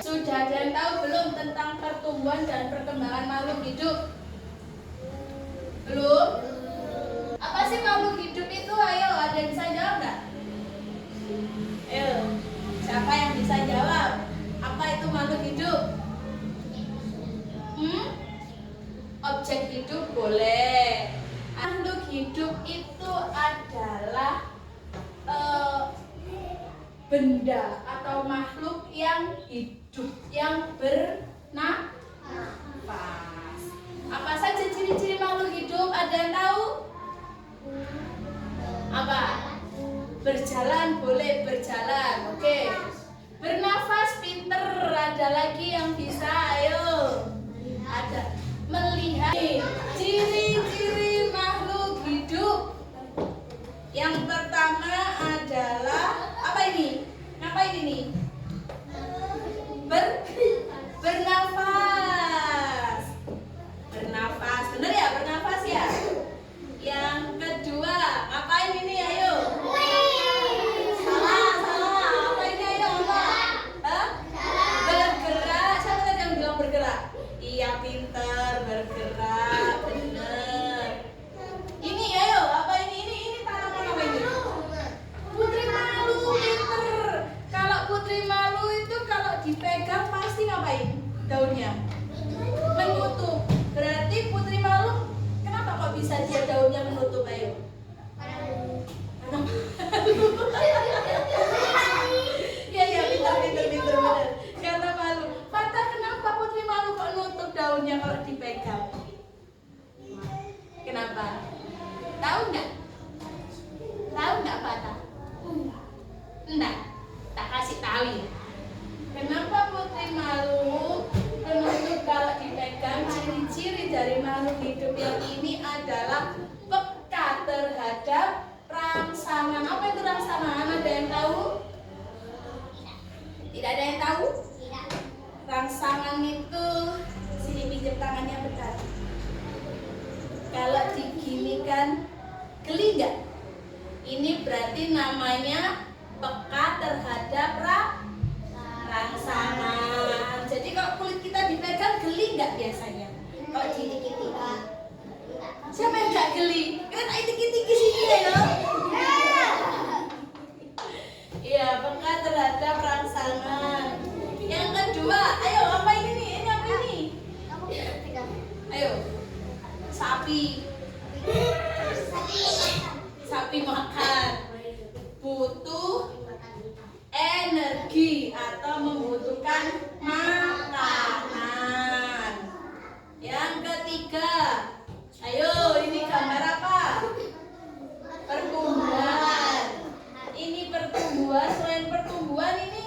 Sudah ada yang tahu belum tentang pertumbuhan dan perkembangan makhluk hidup? Belum? Apa sih makhluk hidup itu? Ayo, ada yang bisa jawab nggak? Ayo, siapa yang bisa jawab? Apa itu makhluk hidup? Objek hidup boleh. Makhluk hidup itu adalah benda atau makhluk yang hidup, yang bernafas. Apa saja ciri-ciri makhluk hidup? Ada yang tahu? Apa? Berjalan, boleh berjalan. Oke. Bernafas, pinter. Ada lagi yang bisa? Ayo. Ada. Melihat. Ciri-ciri makhluk hidup. Yang pertama adalah apa ini? Ngapain ini? Bernafas. Bernafas. Benar ya? Bernafas ya? Yang kedua, ngapain ini? Ayo. Salah. Apa ini? Ayo, apa? Hah? Bergerak. Siapa tadi yang bilang bergerak? Iya, pinter. Bergerak. Bener. Ini, ayo. Apa ini? Ini tanaman apa ini? Putri malu, pinter. Kalau putri malu itu kalau dipegang pasti ngapain? Daunnya menutup. Berarti putri malu, kenapa kok bisa dia daunnya menutup? Ayo. Karena malu. Ya, pinter bener. Karena malu. Fata, kenapa putri malu kok nutup daunnya kalau dipegang? Kenapa? Tahu nggak? Tahu nggak, Fata? Enggak. Tak kasih tahu ya. Kenapa putri malu menutup kalau dipegang? Ciri-ciri dari makhluk hidup yang ini adalah peka terhadap rangsangan. Apa itu rangsangan? Ada yang tahu? Tidak ada yang tahu? Rangsangan itu, sini pinjam tangannya bentar. Kalau diginikan, geli nggak? Ini berarti namanya peka terhadap rangsangan. Jadi kalau kulit kita dipegang, geli nggak biasanya? Kalau dikit-dikit, siapa yang nggak geli? Kita tak dikit-dikit sini ya. Iya, peka terhadap rangsangan. Yang kedua, ayo apa ini nih? Ini apa ini? Ayo, sapi. Sapi makan, butuh energi atau membutuhkan makanan. Yang ketiga, ayo ini gambar apa? Pertumbuhan. Ini pertumbuhan. Selain pertumbuhan ini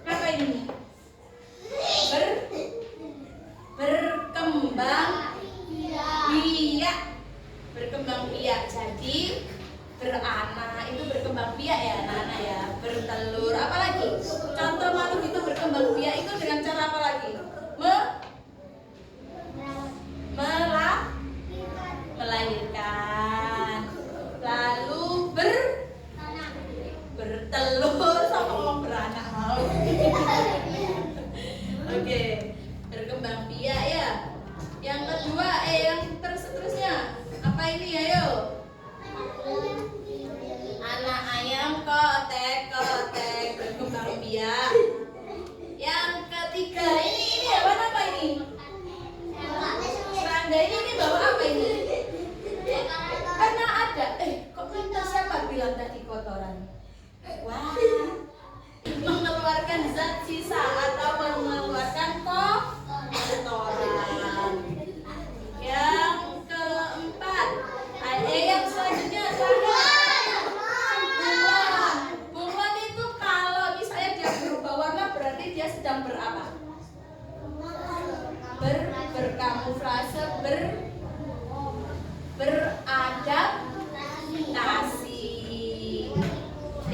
apa ini? Berkembang biak. Berkembang biak, jadi beranak. Itu berkembang biak ya anak-anak ya. Bertelur, apa lagi? Contoh makhluk itu berkembang biak itu dengan cara apa lagi? Melahirkan. Lalu bertelur sama ngomong beranak mau. Oke, berkembang biak ya. Yang kedua, yang terusnya apa ini? Ayo. Anak ayam kotek berkembang biak. Yang ketiga ini apa ini? Serangga ini bawa apa ini? Karena ada. Kok pintar, siapa bilang tadi kotoran? Wah. Mengeluarkan zat sisa atau mengeluarkan kotoran. Yang keempat, yang selanjutnya bunglon itu kalau misalnya dia berubah warna berarti dia sedang berapa? Berkamuflase, beradaptasi.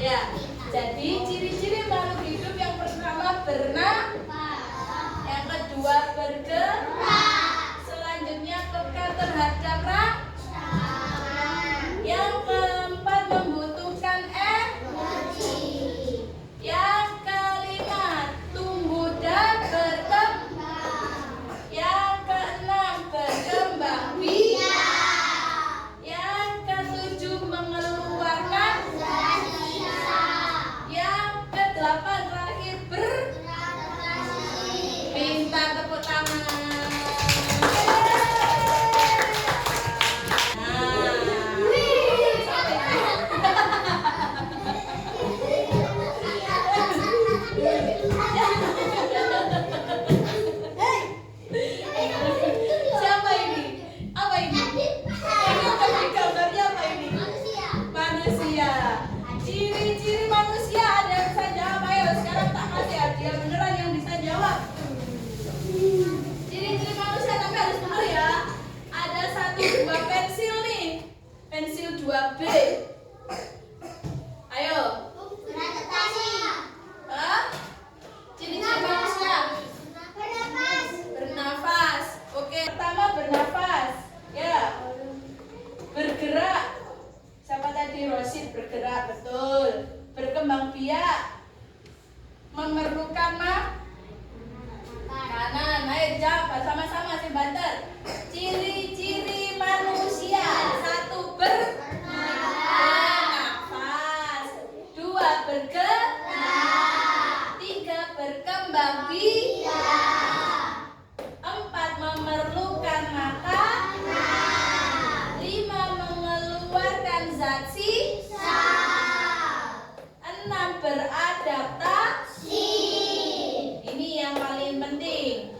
Ya, jadi ciri-ciri makhluk hidup yang pertama bernafas, yang kedua bergerak, selanjutnya peka terhadap rangsangan, yang keempat membutuhkan energi, yang kelima tumbuh Sama-sama si Banter. Ciri-ciri manusia. 1, bernafas. 2, bergerak. 3, berkembang biak. 4, memerlukan makan. 5, mengeluarkan zat sisa. 6, beradaptasi. Ini yang paling penting.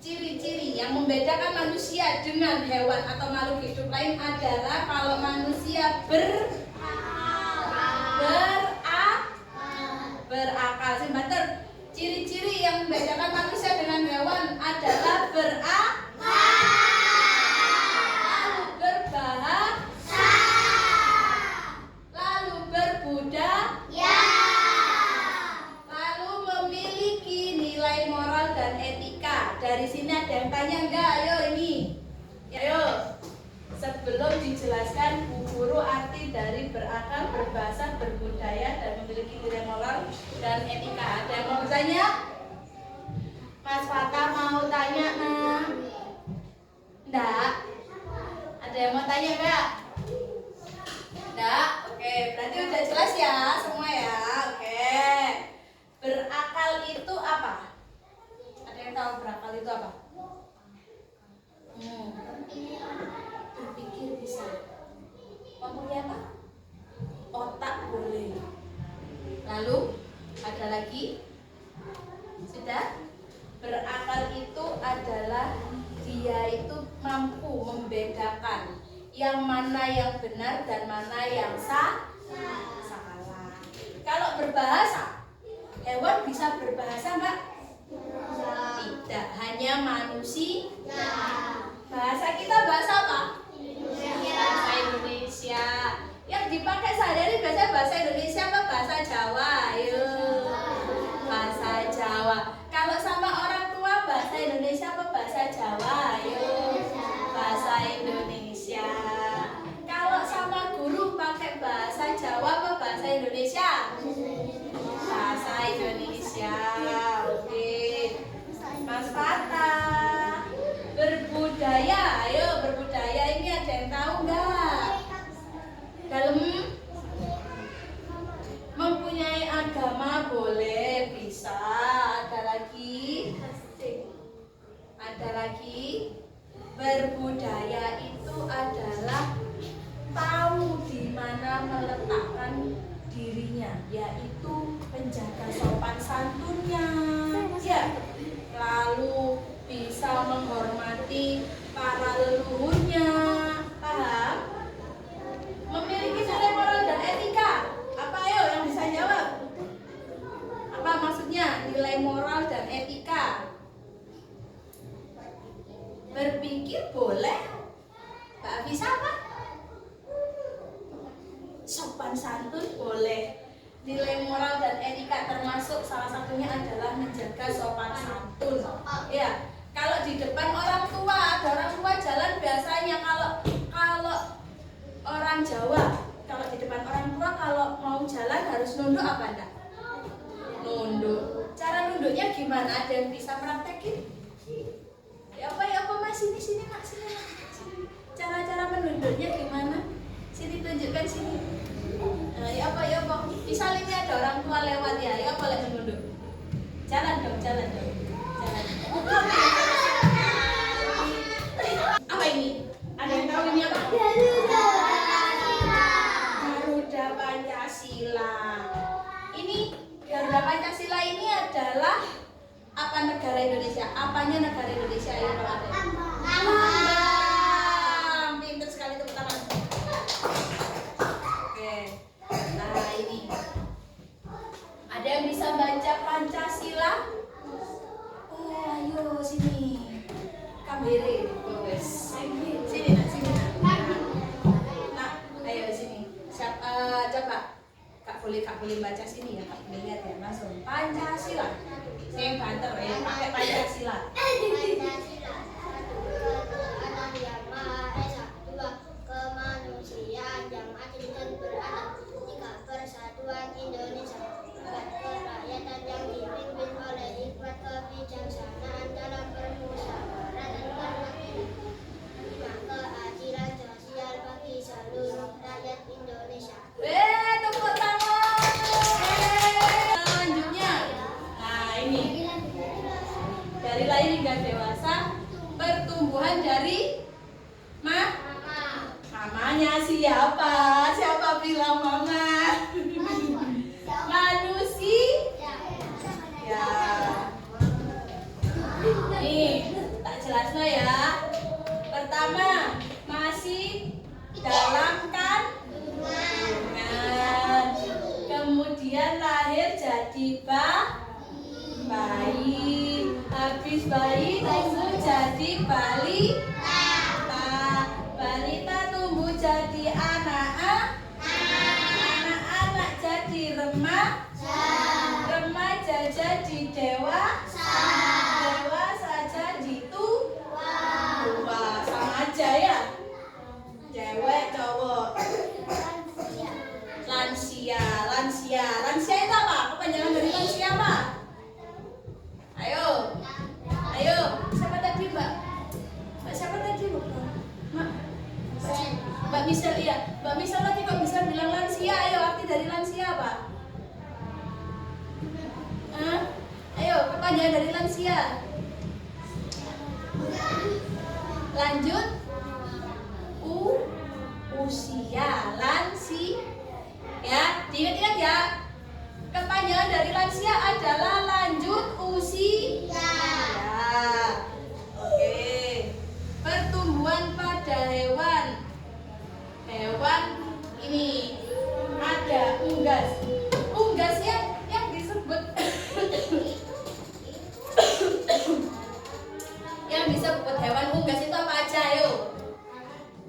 Ciri-ciri yang membedakan manusia dengan hewan atau makhluk hidup lain adalah kalau manusia berakal. Sebentar. Ciri-ciri yang membedakan manusia dengan hewan adalah berakal, lalu berbahasa, lalu berbudaya, lalu memiliki nilai moral dan etika. Dari sini ada yang tanya enggak? Ayo ini. Ayo. Sebelum dijelaskan Bu Guru arti dari berakal, berbahasa, berbudaya, dan memiliki nilai moral dan etika. Ada yang mau bertanya? Mas Fata mau tanya, nah? Enggak? Ada yang mau tanya enggak? Enggak? Oke, berarti udah jelas ya semua ya? Oke. Berakal itu apa? Ada yang tahu berakal itu apa? Berpikir bisa. Mempunyai apa? Otak boleh. Lalu ada lagi? Sudah? Berakal itu adalah dia itu mampu membedakan yang mana yang benar dan mana yang salah. Kalau berbahasa, hewan bisa berbahasa enggak? Tidak, hanya manusia. Bahasa kita bahasa apa? Bahasa Indonesia. Yang dipakai sehari-hari biasanya bahasa Indonesia apa bahasa Jawa? Ayo. Bahasa Jawa. Kalau sama orang tua bahasa Indonesia apa bahasa Jawa? Ayo. Bahasa Indonesia. Kalau sama guru pakai bahasa Jawa apa bahasa Indonesia? Bahasa Indonesia. Oke. Mas Fata. Berbudaya, ayo berbudaya ini ada yang tahu nggak? Dalam mempunyai agama boleh, bisa. Ada lagi. Berbudaya itu adalah tahu di mana meletakkan dirinya, yaitu menjaga sopan santunnya. Ya. Lalu bisa menghormati para leluhurnya, paham? Memiliki nilai moral dan etika. Apa ayo yang bisa jawab? Apa maksudnya nilai moral dan etika? Berpikir boleh. Mbak Afisa apa? Sopan santun boleh. Nilai moral dan etika termasuk salah satunya adalah menjaga sopan santun. Ya, kalau di depan orang tua, ada orang tua jalan biasanya kalau orang Jawa, kalau di depan orang tua kalau mau jalan harus nunduk apa enggak? Nunduk. Cara nunduknya gimana? Ada yang bisa praktekin? Ya apa Mas, sini Mas, sini. Cara menunduknya gimana? Sini tunjukkan sini. Ya apa? Misal ini ada orang tua lewat ya boleh menunduk. Jalan dong. Apa ini? Ada yang tahu ini apa? Garuda Pancasila. Ini Garuda Pancasila ini adalah apa negara Indonesia? Apanya negara Indonesia? Ayo kalau ada. Lambang. Pintar sekali tepuk tangan. Oke. Nah ini. Ada yang bisa baca Pancasila? Oh, ayo sini. Kamere. Sini nak. Nah, ayo sini. Coba. Kak boleh baca sini ya, Kak boleh lihat ya langsung. Pancasila. Saya banter ya, pakai Pancasila. Pancasila. 1. Yang Maha Esa. 2. Kemanusiaan yang adil dan beradab. 3. Persatuan Indonesia. 4. Kerakyatan yang dipimpin oleh hikmat kebijaksanaan dalam dari lahir hingga dewasa, pertumbuhan dari mamanya siapa? Siapa bilang mama? Manusia. Ya. Nih, tak jelasno ya. Pertama, masih dalam kandungan. Kemudian lahir jadi bayi. Habis bayi tumbuh jadi balita. Balita tumbuh jadi anak-anak jadi remaja jadi dewasa jadi tua. Sama aja ya, cewek cowok. Lansia itu apa? Kepanjangan dari lansia apa? Ayo, siapa tadi mbak? Siapa tadi Mbak Michelle, iya. Mbak Michelle tadi kok bisa bilang lansia? Ayo, arti dari lansia apa? Ayo, kepanjangan dari lansia. Lanjut. Usia. Lansia. Ya, diingat-ingat ya. Kepanjangan dari lansia adalah lanjut usia. Ya. Oke. Pertumbuhan pada hewan. Hewan ini ada unggas. Unggas yang disebut yang disebut hewan unggas itu apa aja? Ayo.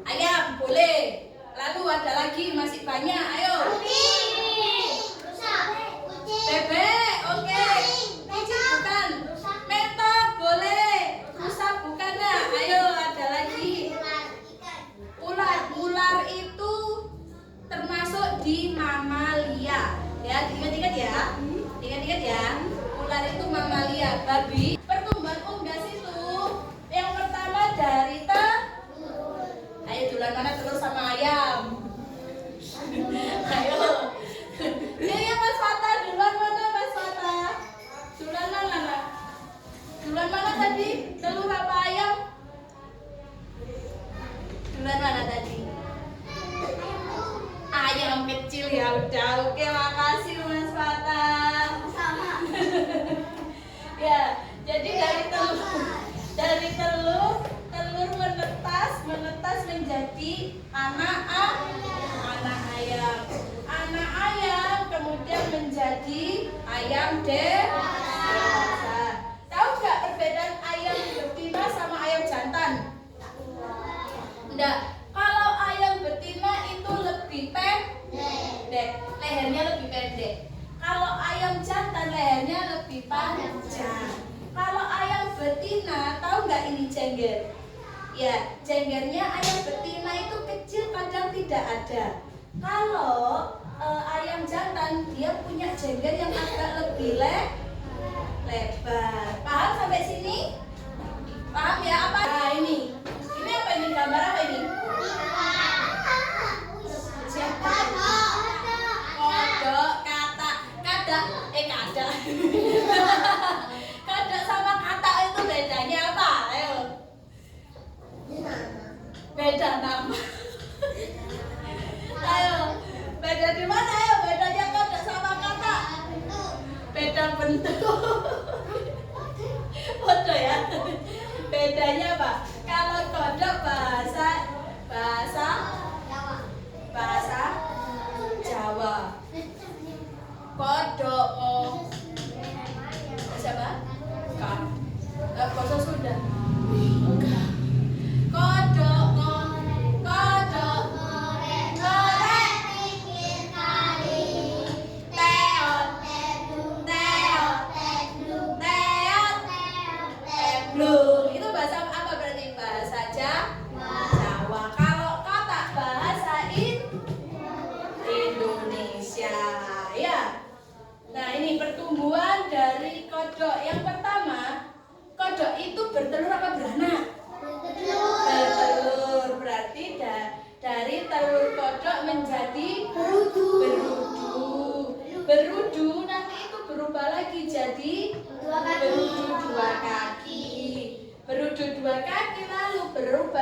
Ayam boleh. Lalu ada lagi masih banyak. Ayo. Bebek, oke. Kucing bukan. Mentok boleh. Rusa bukan ya. Ayo ada lagi. Ular itu termasuk di mamalia. Ya, ingat-ingat ya. Ingat-ingat ya. Ular itu mamalia. Babi. Pertumbuhan unggas itu yang pertama dari telur. Ayo duluan mana telur sama ayam? Ayo. Ini Mas Fata duluan mana Mas Fata? Duluan mana? Duluan mana tadi? Telur apa ayam? Duluan mana tadi? Ayam kecil ya udah. Oke, makasih Mas Fata. Ya, jadi dari telur menetas menjadi anak ayam. Anak ayam kemudian menjadi ayam dewasa. Tahu nggak perbedaan ayam betina sama ayam jantan? Enggak. Kalau ayam betina itu lebih pendek, lehernya lebih pendek. Kalau ayam jantan lehernya lebih panjang. Kalau ayam betina, tahu nggak ini jengger? Ya, jenggernya ayam betina itu kecil, kadang tidak ada. Kalau ayam jantan dia punya jengger yang agak lebih lebar. Paham sampai sini? Paham ya apa? Nah ini apa ini gambar apa ini? Siapa? Kodok, katak. Kodok sama katak itu bedanya apa? Ayo. Beda nama. Ayo, beda di mana? Ayo, bedanya kodok sama katak. Beda bentuk. Foto ya. Bedanya apa?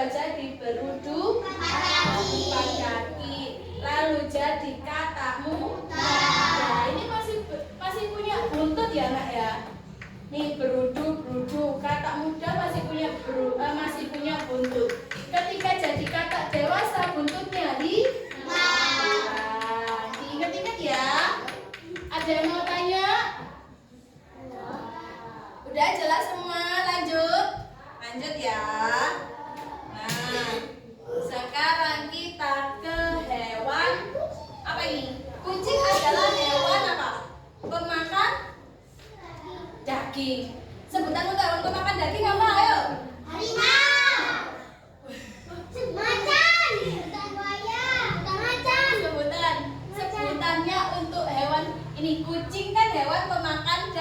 berubah jadi berudu empat kaki. Lalu jadi kata muda. Nah, ini masih punya buntut ya nak ya. Nih berudu, kata muda masih punya buntut. Ketika jadi kata dewasa buntutnya diingat-ingat ya. Ada yang mau tanya? Udah jelas semua, lanjut ya. Nah, sekarang kita ke hewan apa ini? Kucing adalah hewan apa? Pemakan daging. Sebutan untuk hewan pemakan daging apa? Ayo. Harimau. Macan. Buaya. Macan. Sebutannya untuk hewan ini, kucing kan hewan pemakan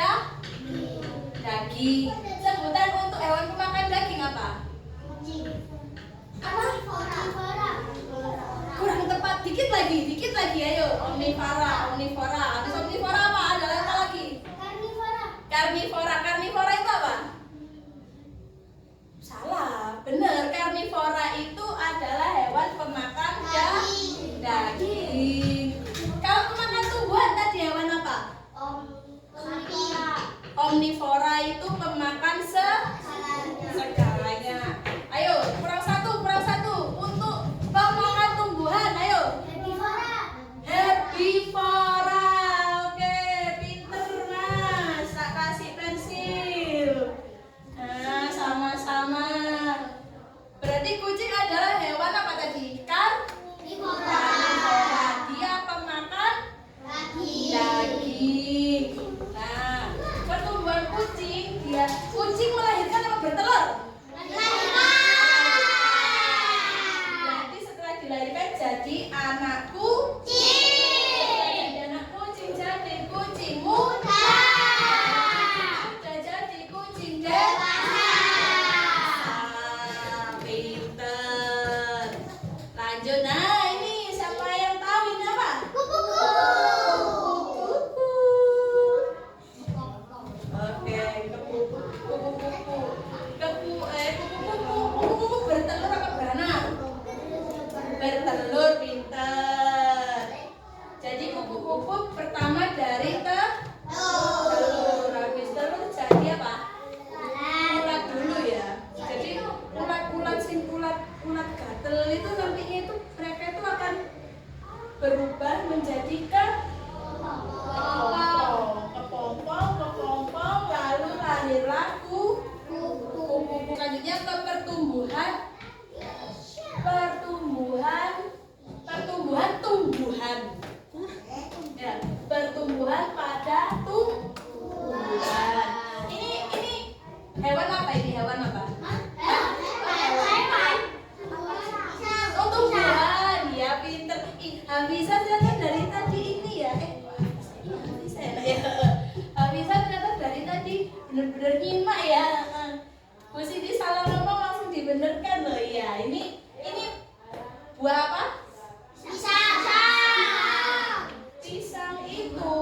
daging. Sebutan untuk hewan pemakan daging apa? Apa? Kurang tepat, dikit lagi, ayo. Omnivora. Habis omnivora apa? Ada apa lagi? Karnivora itu apa? Salah, bener. Karnivora itu adalah hewan pemakan daging. Kalau pemakan tumbuhan tadi hewan apa? Omnivora itu pemakan segalanya. Ayo, kurang satu. Untuk pemakan tumbuhan, ayo. Herbivora. Oke, pinter Mas. Tak kasih pensil. Nah, sama-sama. Berarti kucing adalah hewan apa tadi? Karnivora. Dia pemakan daging. Nah, pertumbuhan kucing melahirkan apa bertelur? Nanti setelah dilahirkan jadi anak kucing. Jadi kucing muda. Sudah jadi kucing dewasa. Pinter. Lanjut. Nah, ini siapa yang tahu ini apa? Kuku. Oke, kupu-kupu bertelur apa beranak? Bertelur, pinter. Jadi kupu-kupu pertama dari telur. Habis telur jadi apa? Ulat dulu ya. Jadi ulat gatel itu nantinya itu mereka itu akan berubah menjadi kepompong, lalu lahirlah kupu-kupu. Selanjutnya ke pertumbuhan tumbuhan. Ya, pertumbuhan pada tumbuhan. Ini hewan apa ini? Hewan apa? Oh, tumbuhan. Ya, pinter. Bisa ternyata dari tadi ini ya. Bisa ternyata dari tadi bener-bener nyimak ya. Bu Siti salah ngomong langsung dibenerkan loh ya. Ini buah apa? Pisang itu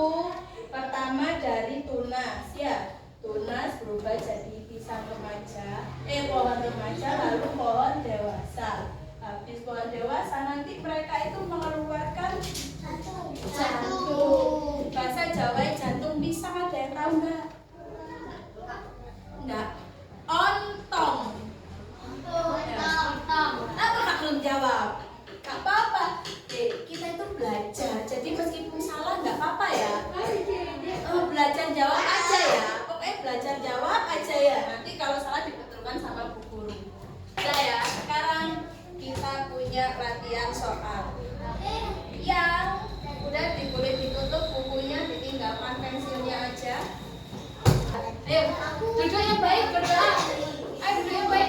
pertama dari tunas ya. Tunas berubah jadi pisang remaja. Pohon remaja lalu pohon dewasa. Habis pohon dewasa nanti mereka itu mengeluarkan jantung. Bahasa Jawa jantung pisang ada yang tahu nggak? Enggak. Ontong. Apa Kak belum jawab? Gak apa-apa. Kita itu belajar. Jadi meskipun salah nggak apa-apa ya. Belajar jawab aja ya. Pokoknya belajar jawab aja ya. Nanti kalau salah dibetulkan sama bu guru. Ya. Sekarang kita punya latihan soal. Yang udah boleh ditutup bukunya, ditinggalkan pensilnya aja. Ayo, duduk yang baik, berdoa. Ayo duduk yang baik.